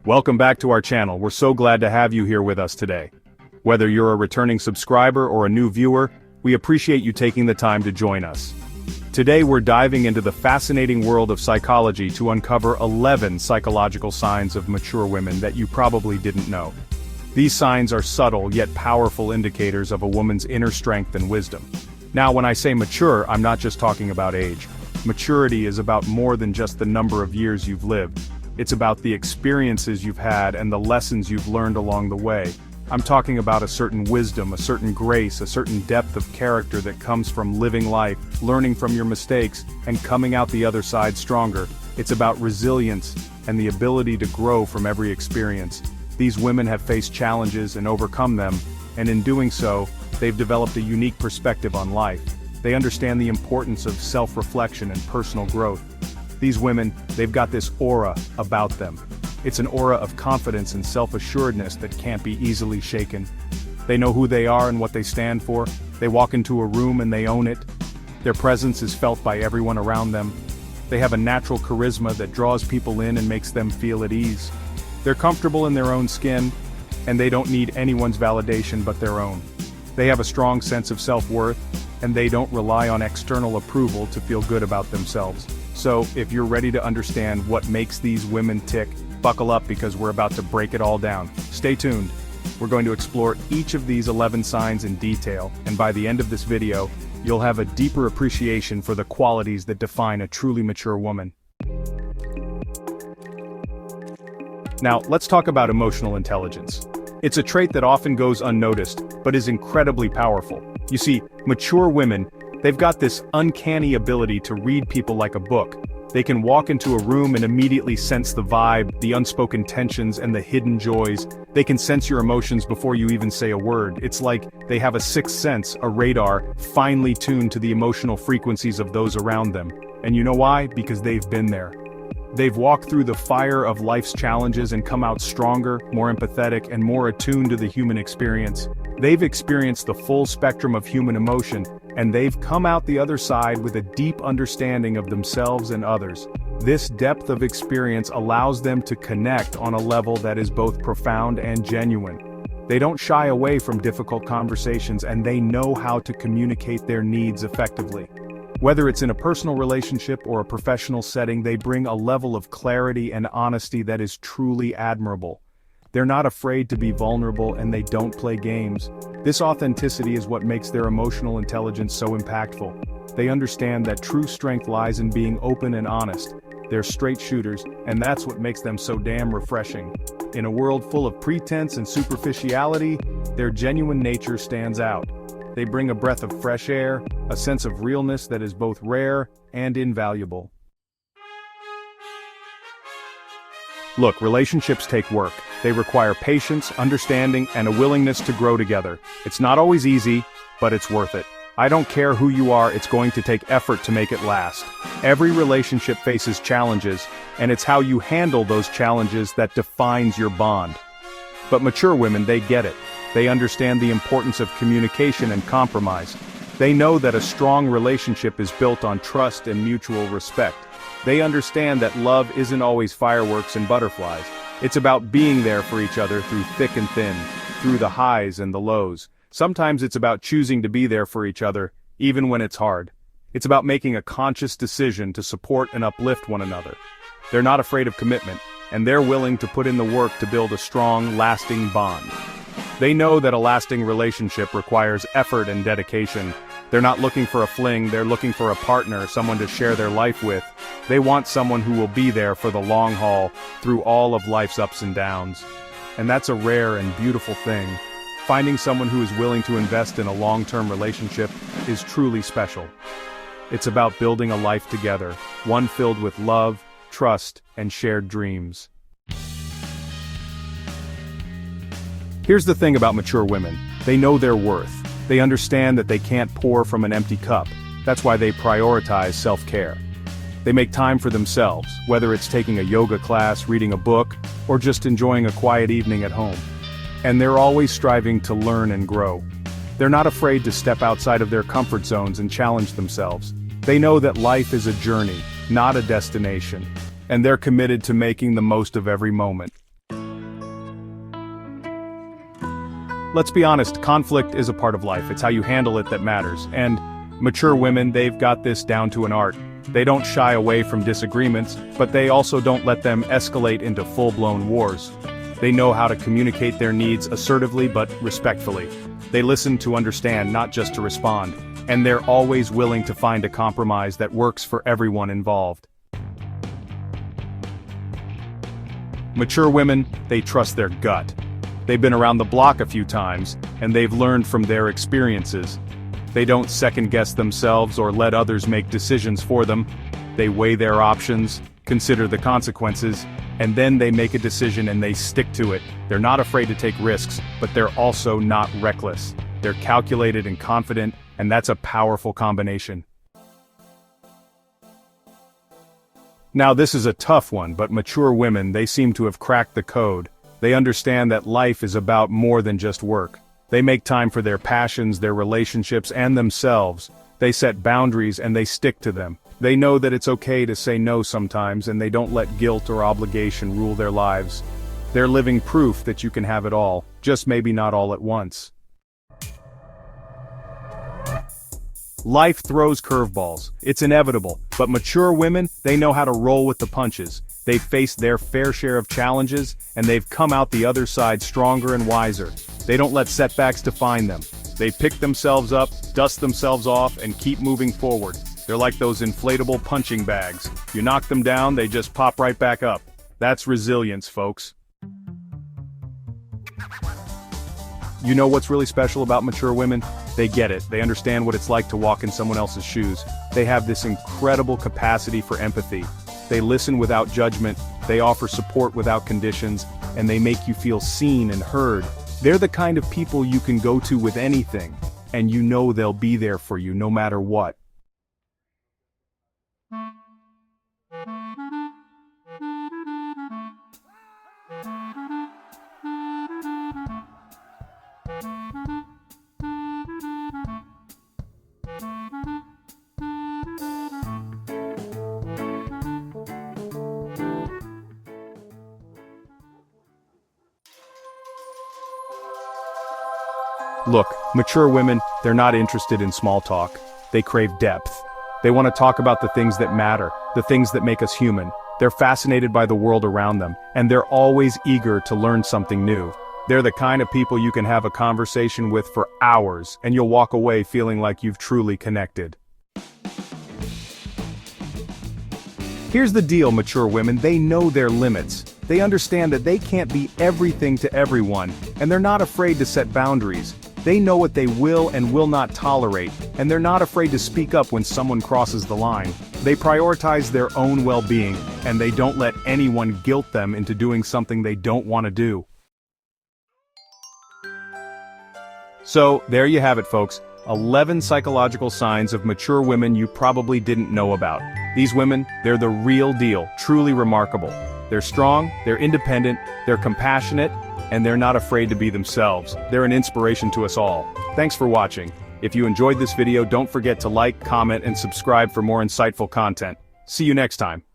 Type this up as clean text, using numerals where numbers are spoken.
Welcome back to our channel. We're so glad to have you here with us today. Whether you're a returning subscriber or a new viewer, we appreciate you taking the time to join us. Today we're diving into the fascinating world of psychology to uncover 11 psychological signs of mature women that you probably didn't know. These signs are subtle yet powerful indicators of a woman's inner strength and wisdom. Now, when I say mature, I'm not just talking about age. Maturity is about more than just the number of years you've lived. It's about the experiences you've had and the lessons you've learned along the way. I'm talking about a certain wisdom, a certain grace, a certain depth of character that comes from living life, learning from your mistakes, and coming out the other side stronger. It's about resilience and the ability to grow from every experience. These women have faced challenges and overcome them, and in doing so, they've developed a unique perspective on life. They understand the importance of self-reflection and personal growth. These women, they've got this aura about them. It's an aura of confidence and self-assuredness that can't be easily shaken. They know who they are and what they stand for. They walk into a room and they own it. Their presence is felt by everyone around them. They have a natural charisma that draws people in and makes them feel at ease. They're comfortable in their own skin, and they don't need anyone's validation but their own. They have a strong sense of self-worth, and they don't rely on external approval to feel good about themselves. So, if you're ready to understand what makes these women tick, buckle up because we're about to break it all down. Stay tuned. We're going to explore each of these 11 signs in detail, and by the end of this video, you'll have a deeper appreciation for the qualities that define a truly mature woman. Now, let's talk about emotional intelligence. It's a trait that often goes unnoticed, but is incredibly powerful. You see, mature women, they've got this uncanny ability to read people like a book. They can walk into a room and immediately sense the vibe, the unspoken tensions, and the hidden joys. They can sense your emotions before you even say a word. It's like they have a sixth sense, a radar, finely tuned to the emotional frequencies of those around them. And you know why? Because they've been there. They've walked through the fire of life's challenges and come out stronger, more empathetic, and more attuned to the human experience. They've experienced the full spectrum of human emotion, and they've come out the other side with a deep understanding of themselves and others. This depth of experience allows them to connect on a level that is both profound and genuine. They don't shy away from difficult conversations, and they know how to communicate their needs effectively. Whether it's in a personal relationship or a professional setting, they bring a level of clarity and honesty that is truly admirable. They're not afraid to be vulnerable, and they don't play games. This authenticity is what makes their emotional intelligence so impactful. They understand that true strength lies in being open and honest. They're straight shooters, and that's what makes them so damn refreshing. In a world full of pretense and superficiality, their genuine nature stands out. They bring a breath of fresh air, a sense of realness that is both rare and invaluable. Look, relationships take work. They require patience, understanding, and a willingness to grow together. It's not always easy, but it's worth it. I don't care who you are, it's going to take effort to make it last. Every relationship faces challenges, and it's how you handle those challenges that defines your bond. But mature women, they get it. They understand the importance of communication and compromise. They know that a strong relationship is built on trust and mutual respect. They understand that love isn't always fireworks and butterflies. It's about being there for each other through thick and thin, through the highs and the lows. Sometimes it's about choosing to be there for each other, even when it's hard. It's about making a conscious decision to support and uplift one another. They're not afraid of commitment, and they're willing to put in the work to build a strong, lasting bond. They know that a lasting relationship requires effort and dedication. They're not looking for a fling, they're looking for a partner, someone to share their life with. They want someone who will be there for the long haul, through all of life's ups and downs. And that's a rare and beautiful thing. Finding someone who is willing to invest in a long-term relationship is truly special. It's about building a life together, one filled with love, trust, and shared dreams. Here's the thing about mature women. They know their worth. They understand that they can't pour from an empty cup. That's why they prioritize self-care. They make time for themselves, whether it's taking a yoga class, reading a book, or just enjoying a quiet evening at home. And they're always striving to learn and grow. They're not afraid to step outside of their comfort zones and challenge themselves. They know that life is a journey, not a destination. And they're committed to making the most of every moment. Let's be honest, conflict is a part of life. It's how you handle it that matters. And mature women, they've got this down to an art. They don't shy away from disagreements, but they also don't let them escalate into full-blown wars. They know how to communicate their needs assertively but respectfully. They listen to understand, not just to respond. And they're always willing to find a compromise that works for everyone involved. Mature women, they trust their gut. They've been around the block a few times, and they've learned from their experiences. They don't second-guess themselves or let others make decisions for them. They weigh their options, consider the consequences, and then they make a decision and they stick to it. They're not afraid to take risks, but they're also not reckless. They're calculated and confident, and that's a powerful combination. Now this is a tough one, but mature women, they seem to have cracked the code. They understand that life is about more than just work. They make time for their passions, their relationships, and themselves. They set boundaries and they stick to them. They know that it's okay to say no sometimes, and they don't let guilt or obligation rule their lives. They're living proof that you can have it all, just maybe not all at once. Life throws curveballs. It's inevitable, but mature women, they know how to roll with the punches. They've faced their fair share of challenges, and they've come out the other side stronger and wiser. They don't let setbacks define them. They pick themselves up, dust themselves off, and keep moving forward. They're like those inflatable punching bags. You knock them down, they just pop right back up. That's resilience, folks. You know what's really special about mature women? They get it. They understand what it's like to walk in someone else's shoes. They have this incredible capacity for empathy. They listen without judgment, they offer support without conditions, and they make you feel seen and heard. They're the kind of people you can go to with anything, and you know they'll be there for you no matter what. Look, mature women, they're not interested in small talk. They crave depth. They want to talk about the things that matter, the things that make us human. They're fascinated by the world around them, and they're always eager to learn something new. They're the kind of people you can have a conversation with for hours, and you'll walk away feeling like you've truly connected. Here's the deal, mature women, they know their limits. They understand that they can't be everything to everyone, and they're not afraid to set boundaries. They know what they will and will not tolerate, and they're not afraid to speak up when someone crosses the line. They prioritize their own well-being, and they don't let anyone guilt them into doing something they don't want to do. So, there you have it, folks. 11 psychological signs of mature women you probably didn't know about. These women, they're the real deal, truly remarkable. They're strong, they're independent, they're compassionate, and they're not afraid to be themselves. They're an inspiration to us all. Thanks for watching. If you enjoyed this video, don't forget to like, comment, and subscribe for more insightful content. See you next time.